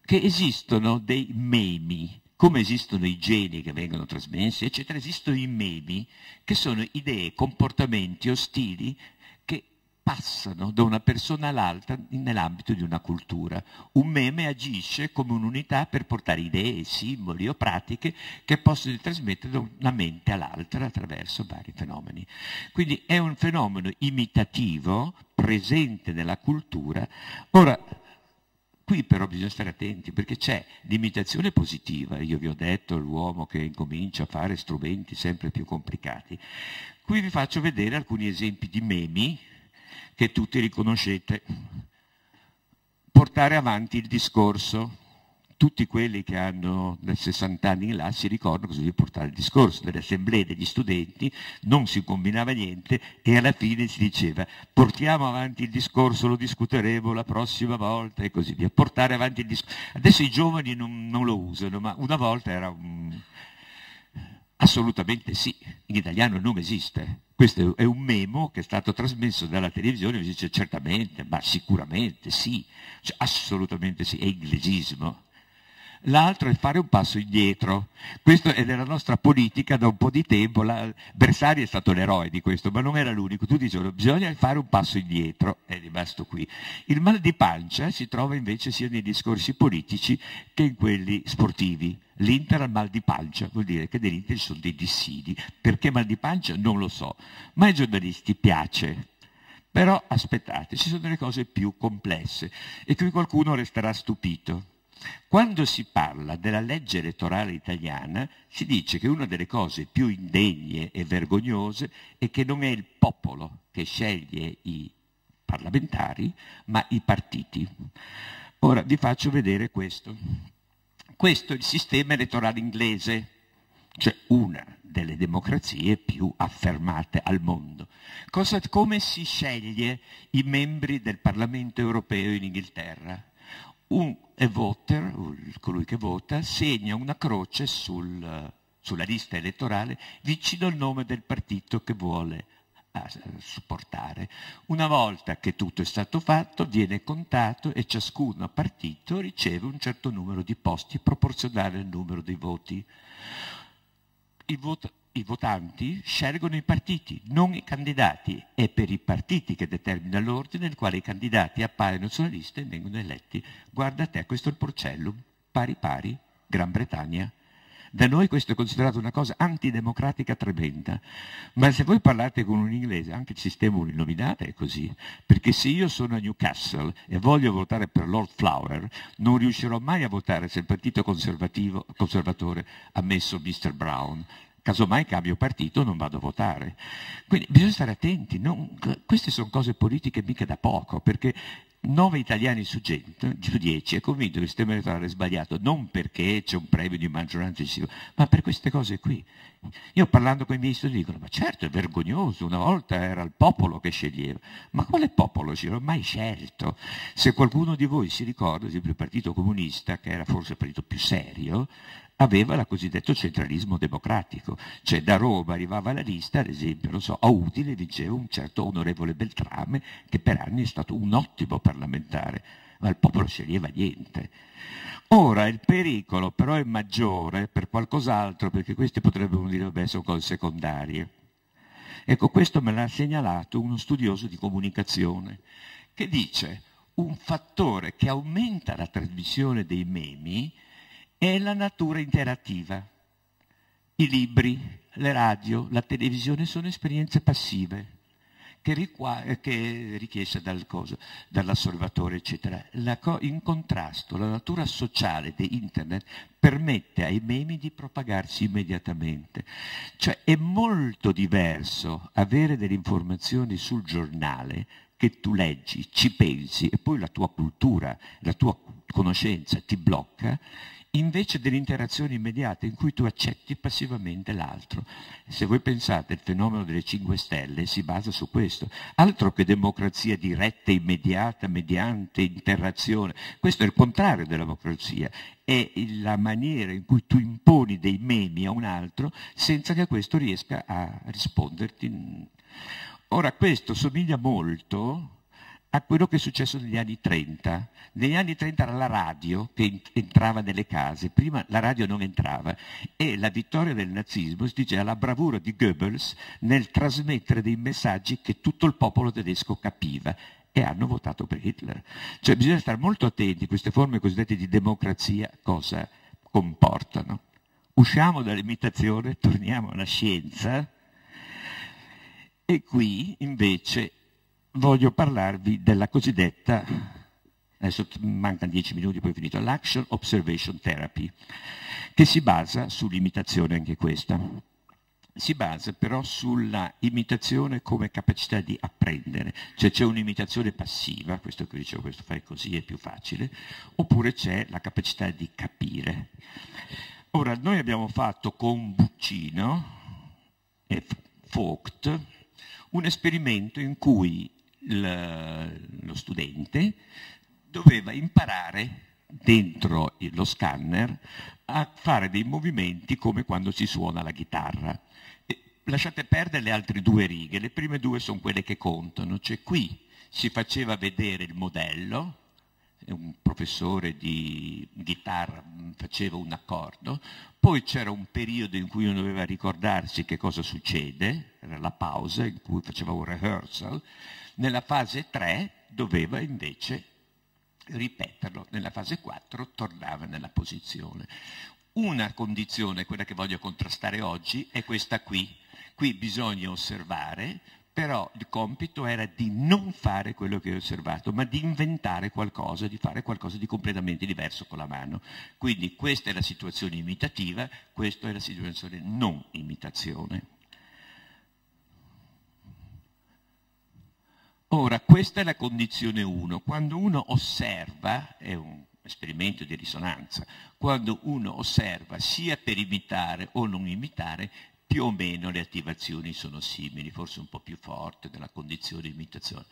che esistono dei memi. Come esistono i geni che vengono trasmessi, eccetera, esistono i memi, che sono idee, comportamenti ostili che passano da una persona all'altra nell'ambito di una cultura. Un meme agisce come un'unità per portare idee, simboli o pratiche che possono trasmettere da una mente all'altra attraverso vari fenomeni. Quindi è un fenomeno imitativo presente nella cultura. Ora, qui però bisogna stare attenti perché c'è l'imitazione positiva, io vi ho detto l'uomo che incomincia a fare strumenti sempre più complicati. Qui vi faccio vedere alcuni esempi di memi che tutti riconoscete. Portare avanti il discorso. Tutti quelli che hanno da 60 anni in là si ricordano cosa deve portare il discorso. Nelle assemblee degli studenti non si combinava niente e alla fine si diceva portiamo avanti il discorso, lo discuteremo la prossima volta e così via. Portare avanti il discorso. Adesso i giovani non lo usano, ma una volta era assolutamente sì. In italiano non esiste. Questo è un memo che è stato trasmesso dalla televisione e si dice certamente, ma sicuramente sì, cioè, assolutamente sì, è inglesismo. L'altro è fare un passo indietro. Questo è nella nostra politica da un po' di tempo. Bersani è stato l'eroe di questo, ma non era l'unico. Tutti dicevano bisogna fare un passo indietro, è rimasto qui. Il mal di pancia si trova invece sia nei discorsi politici che in quelli sportivi. L'Inter ha mal di pancia, vuol dire che dell'Inter ci sono dei dissidi. Perché mal di pancia? Non lo so, ma ai giornalisti piace. Però aspettate, ci sono delle cose più complesse e qui qualcuno resterà stupito. Quando si parla della legge elettorale italiana si dice che una delle cose più indegne e vergognose è che non è il popolo che sceglie i parlamentari, ma i partiti. Ora vi faccio vedere questo. Questo è il sistema elettorale inglese, cioè una delle democrazie più affermate al mondo. Come si sceglie i membri del Parlamento europeo in Inghilterra? Un voter, colui che vota, segna una croce sulla lista elettorale vicino al nome del partito che vuole supportare. Una volta che tutto è stato fatto, viene contato e ciascun partito riceve un certo numero di posti proporzionale al numero dei voti. i votanti scelgono i partiti, non i candidati. È per i partiti che determina l'ordine nel quale i candidati appaiono sulla lista e vengono eletti. Guarda te, questo è il Porcellum, pari pari, Gran Bretagna. Da noi questo è considerato una cosa antidemocratica tremenda, ma se voi parlate con un inglese, anche il sistema uninominale è così, perché se io sono a Newcastle e voglio votare per Lord Flower, non riuscirò mai a votare se il partito conservatore ha messo Mr. Brown. Casomai cambio partito, non vado a votare. Quindi bisogna stare attenti, queste sono cose politiche mica da poco, perché 9 italiani su 10 è convinto che il sistema elettorale è sbagliato, non perché c'è un premio di maggioranza decisiva, ma per queste cose qui. Io parlando con i miei studi dicono, ma certo è vergognoso, una volta era il popolo che sceglieva, ma quale popolo ci era mai scelto? Se qualcuno di voi si ricorda, ad esempio il Partito Comunista, che era forse il partito più serio, aveva il cosiddetto centralismo democratico, cioè da Roma arrivava la lista, ad esempio, non so, a Udine vinceva un certo onorevole Beltrame, che per anni è stato un ottimo parlamentare, ma il popolo sceglieva niente. Ora il pericolo però è maggiore per qualcos'altro, perché questi potrebbero dire, vabbè, sono cose secondarie. Ecco, questo me l'ha segnalato uno studioso di comunicazione, che dice un fattore che aumenta la trasmissione dei memi è la natura interattiva. I libri, le radio, la televisione sono esperienze passive che richieste dall'osservatore, eccetera. In contrasto, la natura sociale di Internet permette ai memi di propagarsi immediatamente. Cioè è molto diverso avere delle informazioni sul giornale che tu leggi, ci pensi e poi la tua cultura, la tua conoscenza ti blocca, invece delle interazioni immediate in cui tu accetti passivamente l'altro. Se voi pensate, il fenomeno delle 5 Stelle si basa su questo. Altro che democrazia diretta, immediata, mediante interazione. Questo è il contrario della democrazia. È la maniera in cui tu imponi dei memi a un altro senza che questo riesca a risponderti. Ora, questo somiglia molto a quello che è successo negli anni 30. Negli anni 30 era la radio che entrava nelle case, prima la radio non entrava e la vittoria del nazismo si diceva la bravura di Goebbels nel trasmettere dei messaggi che tutto il popolo tedesco capiva e hanno votato per Hitler. Cioè bisogna stare molto attenti a queste forme cosiddette di democrazia cosa comportano. Usciamo dall'imitazione, torniamo alla scienza e qui invece voglio parlarvi della cosiddetta, adesso mancano 10 minuti poi è finito, l'Action Observation Therapy, che si basa sull'imitazione anche questa. Si basa però sulla imitazione come capacità di apprendere, cioè c'è un'imitazione passiva, questo che dicevo, questo fai così è più facile, oppure c'è la capacità di capire. Ora, noi abbiamo fatto con Buccino e Vogt un esperimento in cui lo studente doveva imparare dentro lo scanner a fare dei movimenti come quando si suona la chitarra. Lasciate perdere le altre 2 righe, le prime 2 sono quelle che contano, cioè qui si faceva vedere il modello, un professore di chitarra faceva un accordo, poi c'era un periodo in cui uno doveva ricordarsi che cosa succede, era la pausa in cui faceva un rehearsal, nella fase 3 doveva invece ripeterlo, nella fase 4 tornava nella posizione. Una condizione, quella che voglio contrastare oggi, è questa qui. Qui bisogna osservare, però il compito era di non fare quello che ho osservato, ma di inventare qualcosa, di fare qualcosa di completamente diverso con la mano. Quindi questa è la situazione imitativa, questa è la situazione non imitazione. Ora, questa è la condizione 1. Quando uno osserva, è un esperimento di risonanza, quando uno osserva sia per imitare o non imitare, più o meno le attivazioni sono simili, forse un po' più forte della condizione di imitazione.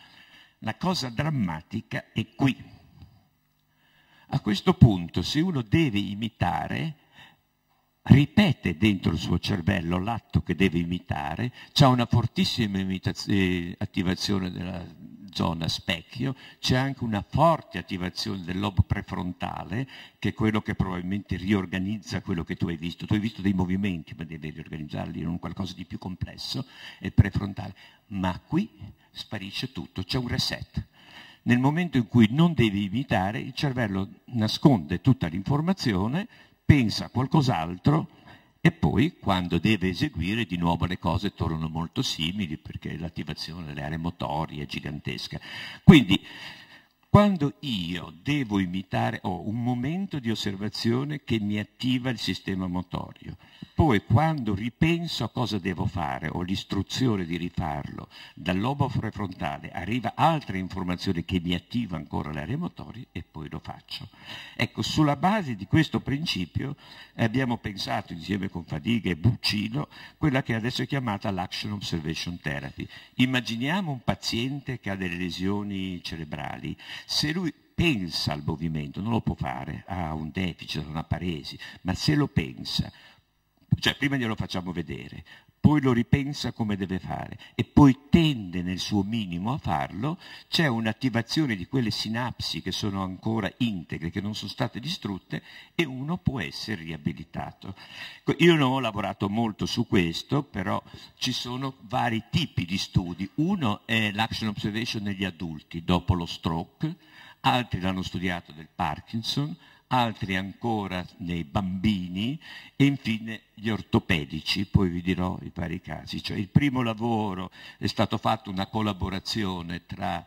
La cosa drammatica è qui. A questo punto, se uno deve imitare, ripete dentro il suo cervello l'atto che deve imitare, c'è una fortissima attivazione zona specchio, c'è anche una forte attivazione del lobo prefrontale, che è quello che probabilmente riorganizza quello che tu hai visto. Tu hai visto dei movimenti, ma devi riorganizzarli in un qualcosa di più complesso, è il prefrontale. Ma qui sparisce tutto, c'è un reset. Nel momento in cui non devi imitare, il cervello nasconde tutta l'informazione, pensa a qualcos'altro e poi quando deve eseguire di nuovo le cose tornano molto simili perché l'attivazione delle aree motorie è gigantesca. Quindi quando io devo imitare, ho un momento di osservazione che mi attiva il sistema motorio. Poi quando ripenso a cosa devo fare, ho l'istruzione di rifarlo, dal lobo prefrontale arriva altra informazione che mi attiva ancora le aree motorie e poi lo faccio. Ecco, sulla base di questo principio abbiamo pensato insieme con Fadiga e Buccino quella che adesso è chiamata l'Action Observation Therapy. Immaginiamo un paziente che ha delle lesioni cerebrali. Se lui pensa al movimento, non lo può fare, ha un deficit, una paresi, ma se lo pensa, cioè prima glielo facciamo vedere, poi lo ripensa come deve fare e poi tende nel suo minimo a farlo, c'è un'attivazione di quelle sinapsi che sono ancora integre, che non sono state distrutte e uno può essere riabilitato. Io non ho lavorato molto su questo, però ci sono vari tipi di studi. Uno è l'action observation negli adulti dopo lo stroke, altri l'hanno studiato del Parkinson, altri ancora nei bambini e infine gli ortopedici, poi vi dirò i vari casi. Cioè, il primo lavoro è stato fatto una collaborazione tra,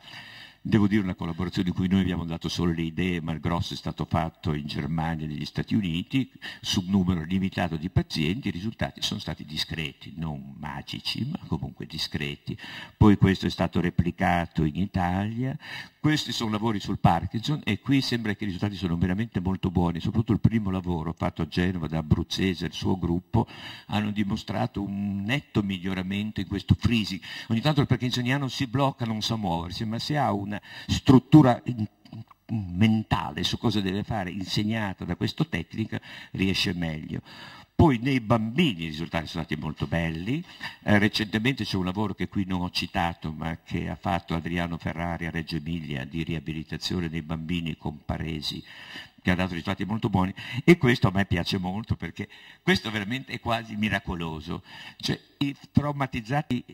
devo dire una collaborazione in cui noi abbiamo dato solo le idee, ma il grosso è stato fatto in Germania e negli Stati Uniti, su un numero limitato di pazienti, i risultati sono stati discreti, non magici, ma comunque discreti. Poi questo è stato replicato in Italia. Questi sono lavori sul Parkinson e qui sembra che i risultati sono veramente molto buoni, soprattutto il primo lavoro fatto a Genova da Abruzzese e il suo gruppo hanno dimostrato un netto miglioramento in questo freezing. Ogni tanto il parkinsoniano si blocca, non sa muoversi, ma se ha una struttura mentale su cosa deve fare insegnata da questa tecnica riesce meglio. Poi nei bambini i risultati sono stati molto belli. Recentemente c'è un lavoro che qui non ho citato, ma che ha fatto Adriano Ferrari a Reggio Emilia di riabilitazione dei bambini con paresi, che ha dato risultati molto buoni. E questo a me piace molto perché questo veramente è quasi miracoloso. Cioè i traumatizzati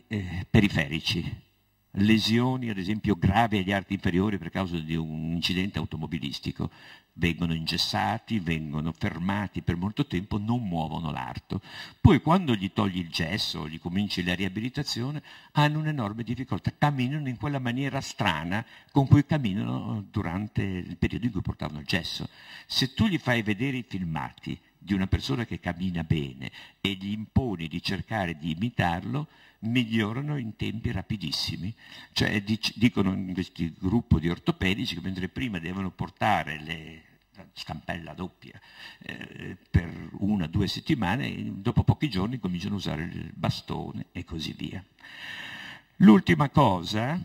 periferici, lesioni ad esempio gravi agli arti inferiori per causa di un incidente automobilistico, vengono ingessati, vengono fermati per molto tempo, non muovono l'arto. Poi quando gli togli il gesso, gli cominci la riabilitazione, hanno un'enorme difficoltà, camminano in quella maniera strana con cui camminano durante il periodo in cui portavano il gesso. Se tu gli fai vedere i filmati di una persona che cammina bene e gli imponi di cercare di imitarlo, migliorano in tempi rapidissimi. Cioè dicono in questo gruppo di ortopedici che mentre prima devono portare la stampella doppia per 1 o 2 settimane, dopo pochi giorni cominciano a usare il bastone e così via. L'ultima cosa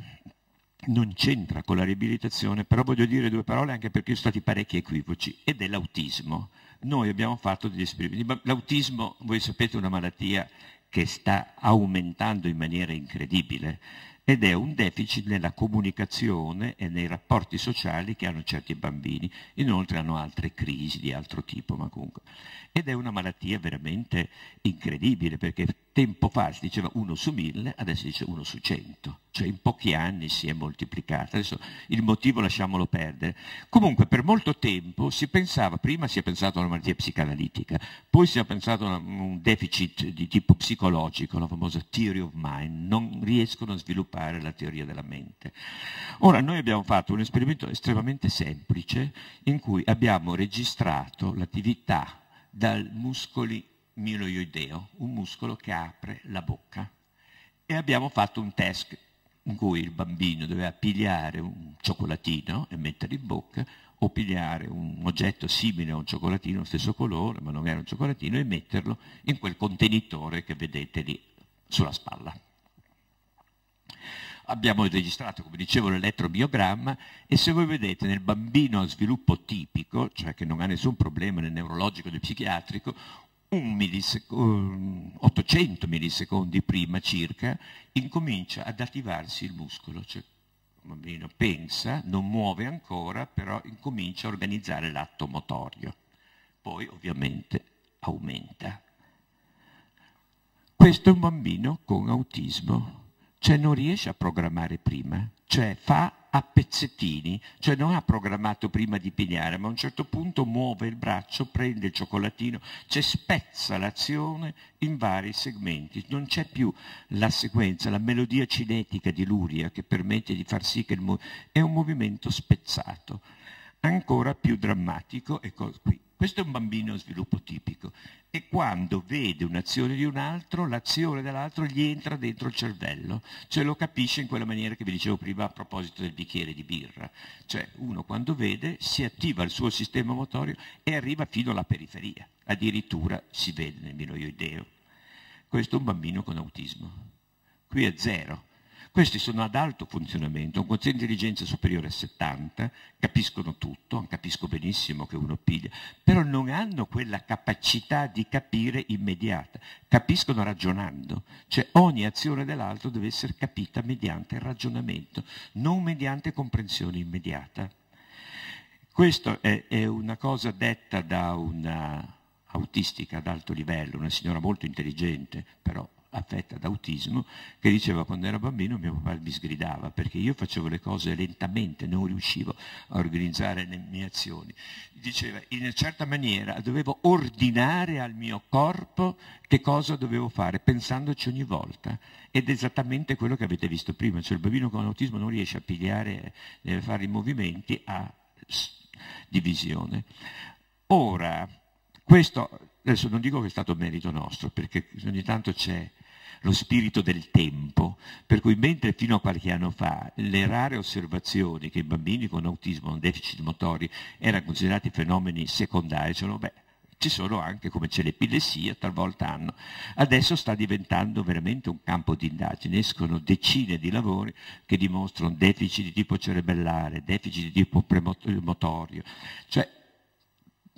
non c'entra con la riabilitazione, però voglio dire 2 parole anche perché sono stati parecchi equivoci, ed è l'autismo. Noi abbiamo fatto degli esperimenti. L'autismo, voi sapete, è una malattia che sta aumentando in maniera incredibile ed è un deficit nella comunicazione e nei rapporti sociali che hanno certi bambini. Inoltre hanno altre crisi di altro tipo, ma comunque. Ed è una malattia veramente incredibile perché tempo fa si diceva 1 su 1000, adesso si dice 1 su 100. Cioè in pochi anni si è moltiplicata. Adesso il motivo lasciamolo perdere. Comunque per molto tempo si pensava, prima si è pensato a una malattia psicanalitica, poi si è pensato a un deficit di tipo psicologico, la famosa theory of mind, non riescono a sviluppare la teoria della mente. Ora noi abbiamo fatto un esperimento estremamente semplice in cui abbiamo registrato l'attività dal muscoli miloioideo, un muscolo che apre la bocca, e abbiamo fatto un test in cui il bambino doveva pigliare un cioccolatino e metterlo in bocca o pigliare un oggetto simile a un cioccolatino, stesso colore, ma non era un cioccolatino, e metterlo in quel contenitore che vedete lì sulla spalla. Abbiamo registrato, come dicevo, l'elettromiogramma e se voi vedete nel bambino a sviluppo tipico, cioè che non ha nessun problema né neurologico né psichiatrico, 800 millisecondi prima circa incomincia ad attivarsi il muscolo, cioè il bambino pensa, non muove ancora, però incomincia a organizzare l'atto motorio. Poi ovviamente aumenta. Questo è un bambino con autismo, cioè non riesce a programmare prima, cioè fa a pezzettini, cioè non ha programmato prima di pigliare, ma a un certo punto muove il braccio, prende il cioccolatino, cioè spezza l'azione in vari segmenti, non c'è più la sequenza, la melodia cinetica di Luria che permette di far sì che è un movimento spezzato. Ancora più drammatico è qui. Questo è un bambino a sviluppo tipico e quando vede un'azione di un altro, l'azione dell'altro gli entra dentro il cervello, cioè lo capisce in quella maniera che vi dicevo prima a proposito del bicchiere di birra. Cioè uno quando vede si attiva il suo sistema motorio e arriva fino alla periferia, addirittura si vede nel minoioideo. Questo è un bambino con autismo. Qui è 0. Questi sono ad alto funzionamento, un quoziente di intelligenza superiore a 70, capiscono tutto, capisco benissimo che uno piglia, però non hanno quella capacità di capire immediata, capiscono ragionando, cioè ogni azione dell'altro deve essere capita mediante il ragionamento, non mediante comprensione immediata. Questa è una cosa detta da una autistica ad alto livello, una signora molto intelligente, però affetta da autismo, che diceva quando era bambino mio papà mi sgridava perché io facevo le cose lentamente, non riuscivo a organizzare le mie azioni. Diceva in una certa maniera dovevo ordinare al mio corpo che cosa dovevo fare, pensandoci ogni volta. Ed è esattamente quello che avete visto prima, cioè il bambino con autismo non riesce a pigliare, deve fare i movimenti a divisione. Ora, questo adesso non dico che è stato merito nostro, perché ogni tanto c'è lo spirito del tempo, per cui mentre fino a qualche anno fa le rare osservazioni che i bambini con autismo o deficit motori erano considerati fenomeni secondari, cioè, ci sono anche come c'è l'epilessia, talvolta hanno. Adesso sta diventando veramente un campo di indagine, escono decine di lavori che dimostrano deficit di tipo cerebellare, deficit di tipo premotorio, cioè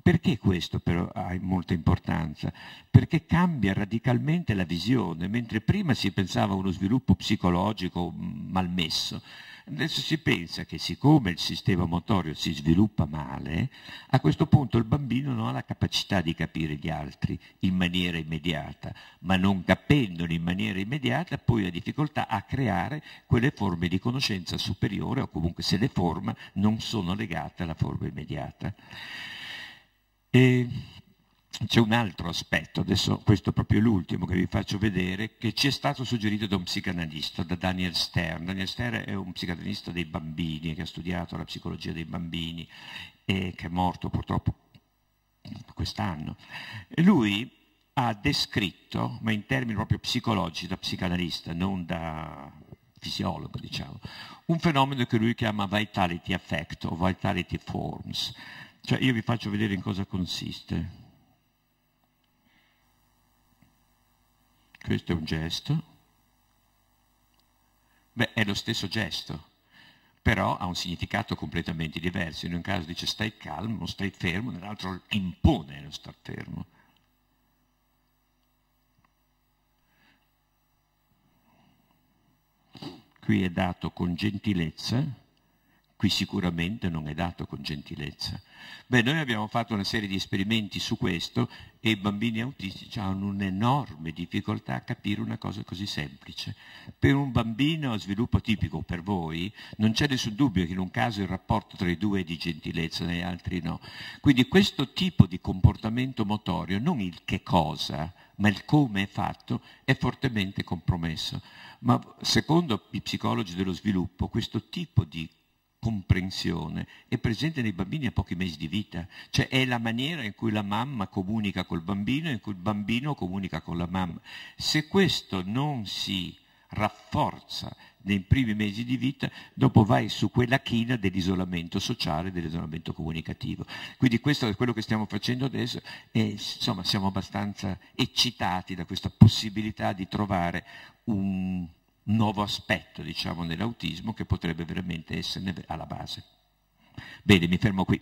perché questo però ha molta importanza? Perché cambia radicalmente la visione, mentre prima si pensava a uno sviluppo psicologico malmesso, adesso si pensa che siccome il sistema motorio si sviluppa male, a questo punto il bambino non ha la capacità di capire gli altri in maniera immediata, ma non capendoli in maniera immediata poi ha difficoltà a creare quelle forme di conoscenza superiore o comunque se le forma non sono legate alla forma immediata. E c'è un altro aspetto, adesso questo è proprio l'ultimo che vi faccio vedere, che ci è stato suggerito da un psicanalista, da Daniel Stern. Daniel Stern è un psicanalista dei bambini, che ha studiato la psicologia dei bambini e che è morto purtroppo quest'anno. E lui ha descritto, ma in termini proprio psicologici, da psicanalista, non da fisiologo, diciamo, un fenomeno che lui chiama vitality affect o vitality forms. Cioè io vi faccio vedere in cosa consiste. Questo è un gesto. Beh, è lo stesso gesto, però ha un significato completamente diverso. In un caso dice stai calmo, stai fermo, nell'altro impone lo star fermo. Qui è dato con gentilezza. Qui sicuramente non è dato con gentilezza. Beh, noi abbiamo fatto una serie di esperimenti su questo e i bambini autistici hanno un'enorme difficoltà a capire una cosa così semplice. Per un bambino a sviluppo tipico, per voi, non c'è nessun dubbio che in un caso il rapporto tra i due è di gentilezza, negli altri no. Quindi questo tipo di comportamento motorio, non il che cosa, ma il come è fatto, è fortemente compromesso. Ma secondo i psicologi dello sviluppo, questo tipo di comprensione è presente nei bambini a pochi mesi di vita, cioè è la maniera in cui la mamma comunica col bambino e in cui il bambino comunica con la mamma. Se questo non si rafforza nei primi mesi di vita, dopo vai su quella china dell'isolamento sociale, dell'isolamento comunicativo. Quindi questo è quello che stiamo facendo adesso e insomma siamo abbastanza eccitati da questa possibilità di trovare un nuovo aspetto, diciamo, nell'autismo che potrebbe veramente esserne alla base. Bene, mi fermo qui.